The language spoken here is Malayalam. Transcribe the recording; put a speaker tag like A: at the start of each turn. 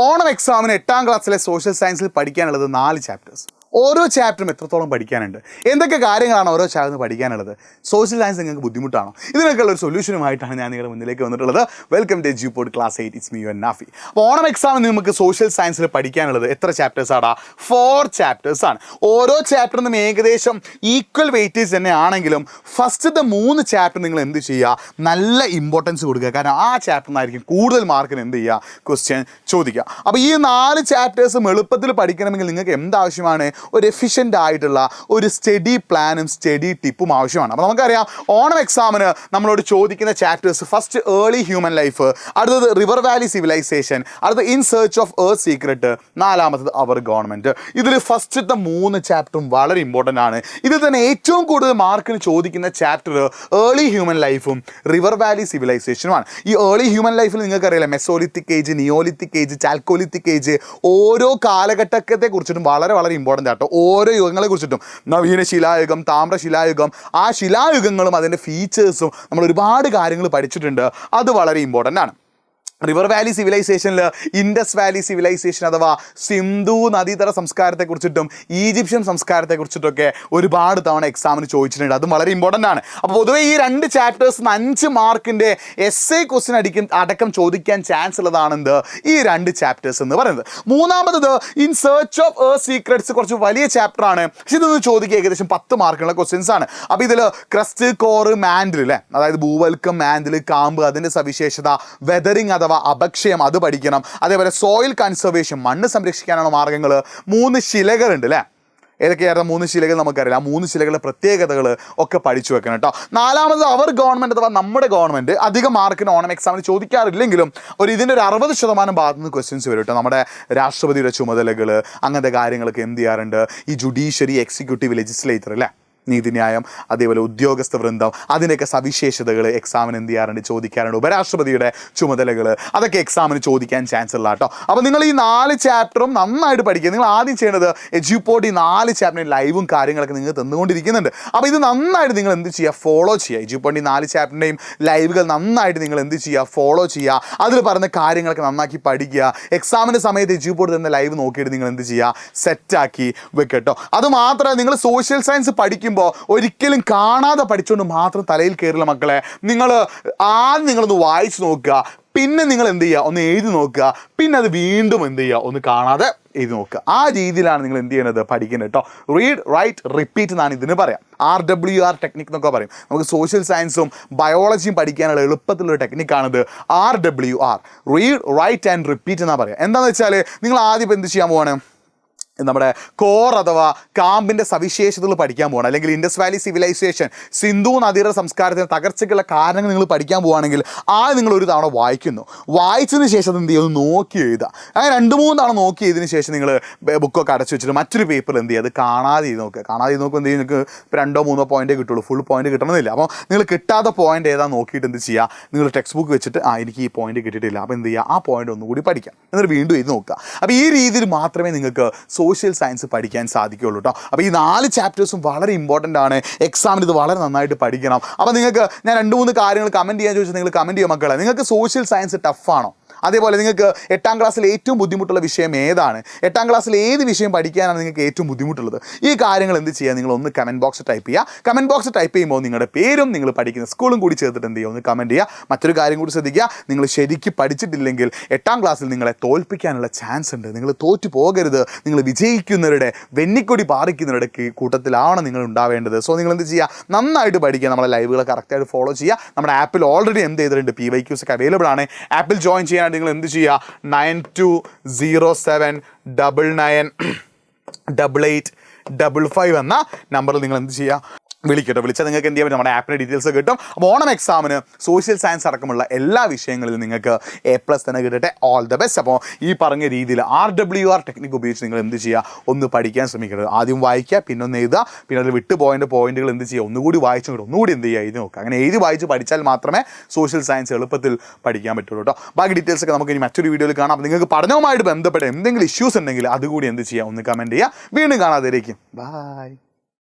A: ഓണം എക്സാമിന് 8ാം ക്ലാസ്സിലെ സോഷ്യൽ സയൻസിൽ പഠിക്കാനുള്ളത് 4 ചാപ്റ്റേഴ്സ്. ഓരോ ചാപ്റ്ററും എത്രത്തോളം പഠിക്കാനുണ്ട്, എന്തൊക്കെ കാര്യങ്ങളാണ് ഓരോ ചാപ്റ്ററിന് പഠിക്കാനുള്ളത്, സോഷ്യൽ സയൻസ് നിങ്ങൾക്ക് ബുദ്ധിമുട്ടാണോ, ഇതിനൊക്കെയുള്ള ഒരു സൊല്യൂഷനുമായിട്ടാണ് ഞാൻ നിങ്ങളുടെ മുന്നിലേക്ക് വന്നിട്ടുള്ളത്. Welcome to Eduport class 8. It's me your Nafi. അപ്പോൾ ഓണം എക്സാമിന് നമുക്ക് സോഷ്യൽ സയൻസിൽ പഠിക്കാനുള്ളത് എത്ര ചാപ്റ്റേഴ്സ് ആടാ? 4 ചാപ്റ്റേഴ്സ് ആണ്. ഓരോ ചാപ്റ്ററിനും ഏകദേശം ഈക്വൽ വെയിറ്റേജ് തന്നെ ആണെങ്കിലും ഫസ്റ്റത്തെ 3 ചാപ്റ്റർ നിങ്ങൾ എന്ത് ചെയ്യുക, നല്ല ഇമ്പോർട്ടൻസ് കൊടുക്കുക. കാരണം ആ ചാപ്റ്ററിനായിരിക്കും കൂടുതൽ മാർക്കിന് എന്ത് ചെയ്യുക, ക്വസ്റ്റ്യൻ ചോദിക്കുക. അപ്പോൾ ഈ 4 ചാപ്റ്റേഴ്സും എളുപ്പത്തിൽ പഠിക്കണമെങ്കിൽ നിങ്ങൾക്ക് എന്താവശ്യമാണ്? ഒരു എഫിഷ്യൻ്റ് ആയിട്ടുള്ള ഒരു സ്റ്റഡി പ്ലാനും സ്റ്റഡി ടിപ്പും ആവശ്യമാണ്. അപ്പോൾ നമുക്കറിയാം ഓണം എക്സാമിന് നമ്മളോട് ചോദിക്കുന്ന chapters first early human life, അടുത്തത് റിവർ വാലി സിവിലൈസേഷൻ, അടുത്തത് in search of earth secret, 4മത്തത് അവർ ഗവൺമെൻറ്. ഇതിൽ ഫസ്റ്റത്തെ 3 ചാപ്റ്ററും വളരെ ഇമ്പോർട്ടൻ്റ് ആണ്. ഇതിൽ തന്നെ ഏറ്റവും കൂടുതൽ മാർക്കിന് ചോദിക്കുന്ന ചാപ്റ്റർ ഏർലി ഹ്യൂമൻ ലൈഫും റിവർ വാലി സിവിലൈസേഷനുമാണ്. ഈ ഏർലി ഹ്യൂമൻ ലൈഫിൽ നിങ്ങൾക്കറിയില്ല Mesolithic age, Neolithic age, chalcolithic age, ഓരോ കാലഘട്ടത്തെ കുറിച്ചിട്ടും വളരെ വളരെ ഇമ്പോർട്ടൻ്റ് ആട്ടോ. ഓരോ യുഗങ്ങളെ കുറിച്ചിട്ടും നവീന ശിലായുഗം, താമ്രശിലായുഗം, ആ ശിലായുഗങ്ങളും അതിൻ്റെ ഫീച്ചേഴ്സും നമ്മൾ ഒരുപാട് കാര്യങ്ങൾ പഠിച്ചിട്ടുണ്ട്. അത് വളരെ ഇമ്പോർട്ടൻ്റ് ആണ്. റിവർ വാലി സിവിലൈസേഷനിൽ ഇൻഡസ് വാലി സിവിലൈസേഷൻ അഥവാ സിന്ധു നദീതട സംസ്കാരത്തെക്കുറിച്ചിട്ടും ഈജിപ്ഷ്യൻ സംസ്കാരത്തെക്കുറിച്ചിട്ടൊക്കെ ഒരുപാട് തവണ എക്സാമിന് ചോദിച്ചിട്ടുണ്ട്. അതും വളരെ ഇമ്പോർട്ടൻ്റ് ആണ്. അപ്പോൾ പൊതുവേ ഈ 2 ചാപ്റ്റേഴ്സിന് 5 മാർക്കിൻ്റെ എസ്സേ ക്വസ്റ്റ്യൻ അടക്കം ചോദിക്കാൻ ചാൻസ് ഉള്ളതാണെന്ത് ഈ 2 ചാപ്റ്റേഴ്സ് എന്ന് പറയുന്നത്. മൂന്നാമത്തത് in search of earth secrets, കുറച്ച് വലിയ ചാപ്റ്ററാണ്. പക്ഷെ ഇതൊന്ന് ചോദിക്കുക ഏകദേശം 10 മാർക്കുള്ള ക്വസ്റ്റ്യൻസ് ആണ്. അപ്പോൾ ഇതിൽ ക്രസ്റ്റ്, കോറ്, മാൻഡിൽ അല്ലേ, അതായത് ഭൂവൽക്കം, മാൻഡിൽ, കാമ്പ്, അതിൻ്റെ സവിശേഷത, വെതറിങ് അഥവാ അപക്ഷയം, അത് പഠിക്കണം. അതേപോലെ സോയിൽ കൺസർവേഷൻ, മണ്ണ് സംരക്ഷിക്കാനുള്ള മാർഗ്ഗങ്ങൾ. 3 ശിലകളുണ്ട് അല്ലേ, ഏതൊക്കെയായിരുന്നു 3 ശിലകൾ നമുക്കറിയില്ല. ആ 3 ശിലകളുടെ പ്രത്യേകതകൾ ഒക്കെ പഠിച്ചു വെക്കണം കേട്ടോ. 4മത് അവർ ഗവൺമെൻറ് അഥവാ നമ്മുടെ ഗവൺമെൻറ്. അധികം മാർക്കിന് ഓണം എക്സാമിന് ചോദിക്കാറില്ലെങ്കിലും ഇതിൻ്റെ ഒരു 60% ഭാഗത്ത് നിന്ന് ക്വസ്റ്റ്യൻസ് വരും കേട്ടോ. നമ്മുടെ രാഷ്ട്രപതിയുടെ ചുമതലകൾ, അങ്ങനത്തെ കാര്യങ്ങളൊക്കെ എന്ത് ചെയ്യാറുണ്ട്, ഈ ജുഡീഷ്യറി, എക്സിക്യൂട്ടീവ്, ലെജിസ്ലേച്ചർ അല്ലേ, നീതിന്യായം, അതേപോലെ ഉദ്യോഗസ്ഥ വൃന്ദം, അതിൻ്റെയൊക്കെ സവിശേഷതകൾ എക്സാമിന് എന്ത് ചെയ്യാറുണ്ട്, ചോദിക്കാറുണ്ട്. ഉപരാഷ്ട്രപതിയുടെ ചുമതലകൾ, അതൊക്കെ എക്സാമിന് ചോദിക്കാൻ ചാൻസ് ഉള്ള കേട്ടോ. അപ്പോൾ നിങ്ങൾ ഈ 4 ചാപ്റ്ററും നന്നായിട്ട് പഠിക്കുക. നിങ്ങൾ ആദ്യം ചെയ്യേണ്ടത് എജ്യൂപോഡ് ഈ 4 ചാപ്റ്ററിന് ലൈവും കാര്യങ്ങളൊക്കെ നിങ്ങൾ തന്നുകൊണ്ടിരിക്കുന്നുണ്ട്. അപ്പോൾ ഇത് നന്നായിട്ട് നിങ്ങൾ എന്ത് ചെയ്യുക, ഫോളോ ചെയ്യുക. എജ്യൂപോഡ് ഈ 4 ചാപ്റ്ററിൻ്റെയും ലൈവുകൾ നന്നായിട്ട് നിങ്ങൾ എന്ത് ചെയ്യുക, ഫോളോ ചെയ്യുക. അതിൽ പറഞ്ഞ കാര്യങ്ങളൊക്കെ നന്നാക്കി പഠിക്കുക. എക്സാമിൻ്റെ സമയത്ത് എജ്യൂപോഡ് തന്നെ ലൈവ് നോക്കിയിട്ട് നിങ്ങൾ എന്ത് ചെയ്യുക, സെറ്റാക്കി വെക്കട്ടോ. അതുമാത്രമല്ല, നിങ്ങൾ സോഷ്യൽ സയൻസ് പഠിക്കുമ്പോൾ ഒരിക്കലും കാണാതെ പഠിച്ചുകൊണ്ട് മാത്രം തലയിൽ കയറില്ല മക്കളെ. നിങ്ങൾ ആദ്യം നിങ്ങളൊന്ന് വായിച്ച് നോക്കുക, പിന്നെ നിങ്ങൾ എന്ത് ചെയ്യുക, ഒന്ന് എഴുതി നോക്കുക, പിന്നെ അത് വീണ്ടും എന്ത് ചെയ്യുക, ഒന്ന് കാണാതെ എഴുതി നോക്കുക. ആ രീതിയിലാണ് നിങ്ങൾ എന്ത് ചെയ്യുന്നത്, പഠിക്കുന്നത് കേട്ടോ. റീഡ്, റൈറ്റ്, റിപ്പീറ്റ് എന്നാണ് ഇതിന് പറയാം. RWR ടെക്നിക് എന്നൊക്കെ പറയും. നമുക്ക് സോഷ്യൽ സയൻസും ബയോളജിയും പഠിക്കാനുള്ള എളുപ്പത്തിലുള്ള ടെക്നിക്കാണിത്. RWR, read, write and repeat എന്നാണ് പറയാം. എന്താണെന്ന് വെച്ചാൽ നിങ്ങൾ ആദ്യം ഇപ്പോൾ എന്ത് ചെയ്യാൻ പോവാണ്, നമ്മുടെ കോർ അഥവാ കാമ്പിൻ്റെ സവിശേഷതകൾ പഠിക്കാൻ പോകണം. അല്ലെങ്കിൽ ഇൻഡസ് വാലി സിവിലൈസേഷൻ, സിന്ധു നദീതട സംസ്കാരത്തിന് തകർച്ചയ്ക്കുള്ള കാരണങ്ങൾ നിങ്ങൾ പഠിക്കാൻ പോവുകയാണെങ്കിൽ നിങ്ങൾ ഒരു തവണ വായിക്കുന്നു. വായിച്ചതിന് ശേഷം അത് എന്ത് ചെയ്യുക, ഒന്ന് നോക്കി എഴുതുക. അങ്ങനെ 2-3 തവണ നോക്കി എഴുതിന് ശേഷം നിങ്ങൾ ബുക്കൊക്കെ അടച്ചു വെച്ചിട്ട് മറ്റൊരു പേപ്പറിൽ എന്ത് ചെയ്യുക, അത് കാണാതെ എഴുതി നോക്കുക. കാണാതെ എഴുതി നോക്കുമ്പോൾ എന്ത് ചെയ്യും, നിങ്ങൾക്ക് 2-3 പോയിൻ്റേ കിട്ടുള്ളൂ, ഫുൾ പോയിന്റ് കിട്ടണമെന്നില്ല. അപ്പോൾ നിങ്ങൾ കിട്ടാത്ത പോയിന്റ് ഏതാ നോക്കിയിട്ട് എന്ത് ചെയ്യുക, നിങ്ങൾ ടെക്സ്റ്റ് ബുക്ക് വെച്ചിട്ട് എനിക്ക് ഈ പോയിന്റ് കിട്ടിയിട്ടില്ല, അപ്പോൾ എന്ത് ചെയ്യുക, ആ പോയിന്റ് ഒന്നുകൂടി പഠിക്കാം, എന്നിട്ട് വീണ്ടും എഴുതി നോക്കുക. അപ്പോൾ ഈ രീതിയിൽ മാത്രമേ നിങ്ങൾക്ക് സോഷ്യൽ സയൻസ് പഠിക്കാൻ സാധിക്കുകയുള്ളൂ കേട്ടോ. അപ്പോൾ ഈ 4 ചാപ്റ്റേഴ്സും വളരെ ഇമ്പോർട്ടൻ്റ് ആണ്. എക്സാമിന് ഇത് വളരെ നന്നായിട്ട് പഠിക്കണം. അപ്പോൾ നിങ്ങൾക്ക് ഞാൻ 2-3 കാര്യങ്ങൾ കമൻറ്റ് ചെയ്യാൻ ചോദിച്ചാൽ നിങ്ങൾ കമൻറ്റ് ചെയ്യുക മക്കളെ. നിങ്ങൾക്ക് സോഷ്യൽ സയൻസ് ടഫാണോ? അതേപോലെ നിങ്ങൾക്ക് 8ാം ക്ലാസ്സിൽ ഏറ്റവും ബുദ്ധിമുട്ടുള്ള വിഷയം ഏതാണ്? 8ാം ക്ലാസ്സിൽ ഏത് വിഷയം പഠിക്കാനാണ് നിങ്ങൾക്ക് ഏറ്റവും ബുദ്ധിമുട്ടുള്ളത്? ഈ കാര്യങ്ങൾ എന്ത് ചെയ്യുക, നിങ്ങളൊന്ന് കമൻറ്റ് ബോക്സ് ടൈപ്പ് ചെയ്യുക. കമൻറ്റ് ബോക്സ് ടൈപ്പ് ചെയ്യുമ്പോൾ നിങ്ങളുടെ പേരും നിങ്ങൾ പഠിക്കുന്ന സ്കൂളും കൂടി ചേർത്തിട്ട് എന്ത് ചെയ്യുക, ഒന്ന് കമൻറ്റ് ചെയ്യുക. മറ്റൊരു കാര്യം കൂടി ശ്രദ്ധിക്കുക, നിങ്ങൾ ശരിക്കും പഠിച്ചിട്ടില്ലെങ്കിൽ 8ാം ക്ലാസ്സിൽ നിങ്ങളെ തോൽപ്പിക്കാനുള്ള ചാൻസ് ഉണ്ട്. നിങ്ങൾ തോറ്റു പോകരുത്. നിങ്ങൾ വിജയിക്കുന്നവരുടെ, വെന്നിക്കൊടി പാറിക്കുന്നവരുടെ കൂട്ടത്തിലാണ് നിങ്ങൾ ഉണ്ടാവേണ്ടത്. സോ നിങ്ങൾ എന്ത് ചെയ്യുക, നന്നായിട്ട് പഠിക്കുക. നമ്മുടെ ലൈവുകൾ കറക്റ്റായിട്ട് ഫോളോ ചെയ്യുക. നമ്മുടെ ആപ്പിൽ ഓൾറെഡി എന്ത് ചെയ്തിട്ടുണ്ട്, PYQs ഒക്കെ അവൈലബിൾ ആണ്. ആപ്പിൽ ജോയിൻ ചെയ്യാൻ നിങ്ങൾ എന്ത് ചെയ്യുക, 9207998855 എന്ന നമ്പറിൽ നിങ്ങൾ എന്ത് ചെയ്യുക, വിളിക്കട്ടോ. വിളിച്ചാൽ നിങ്ങൾക്ക് എന്ത് ചെയ്യാൻ പറ്റും, നമ്മുടെ ആപ്പിൻ്റെ ഡീറ്റെയിൽസ് കിട്ടും. അപ്പോൾ ഓണം എക്സാമിന് സോഷ്യൽ സയൻസ് അടക്കമുള്ള എല്ലാ വിഷയങ്ങളിലും നിങ്ങൾക്ക് A+ തന്നെ കിട്ടട്ടെ. All the best. അപ്പോൾ ഈ പറഞ്ഞ രീതിയിൽ RWR ടെക്നിക്ക് ഉപയോഗിച്ച് നിങ്ങൾ എന്ത് ചെയ്യുക, ഒന്ന് പഠിക്കാൻ ശ്രമിക്കരുത്. ആദ്യം വായിക്കുക, പിന്നെ ഒന്ന് എഴുതുക, പിന്നെ അതിൽ പോയിന്റുകൾ എന്ത് ചെയ്യുക, ഒന്നുകൂടി വായിച്ചു ഒന്നുകൂടി എന്ത് ചെയ്യുക, എഴുതി നോക്കുക. അങ്ങനെ എഴുതി വായിച്ച് പഠിച്ചാൽ മാത്രമേ സോഷ്യൽ സയൻസ് എളുപ്പത്തിൽ പഠിക്കാൻ പറ്റുള്ളൂ കേട്ടോ. ബാക്കി ഡീറ്റെയിൽസ് ഒക്കെ നമുക്ക് ഇനി മറ്റൊരു വീഡിയോയിൽ കാണാം. അപ്പോൾ നിങ്ങൾക്ക് പഠനവുമായിട്ട് ബന്ധപ്പെട്ട എന്തെങ്കിലും ഇഷ്യൂസ് ഉണ്ടെങ്കിൽ അതുകൂടി എന്ത് ചെയ്യുക, ഒന്ന് കമൻറ്റ് ചെയ്യുക. വീണ്ടും കാണാതിരിക്കും. ബൈ.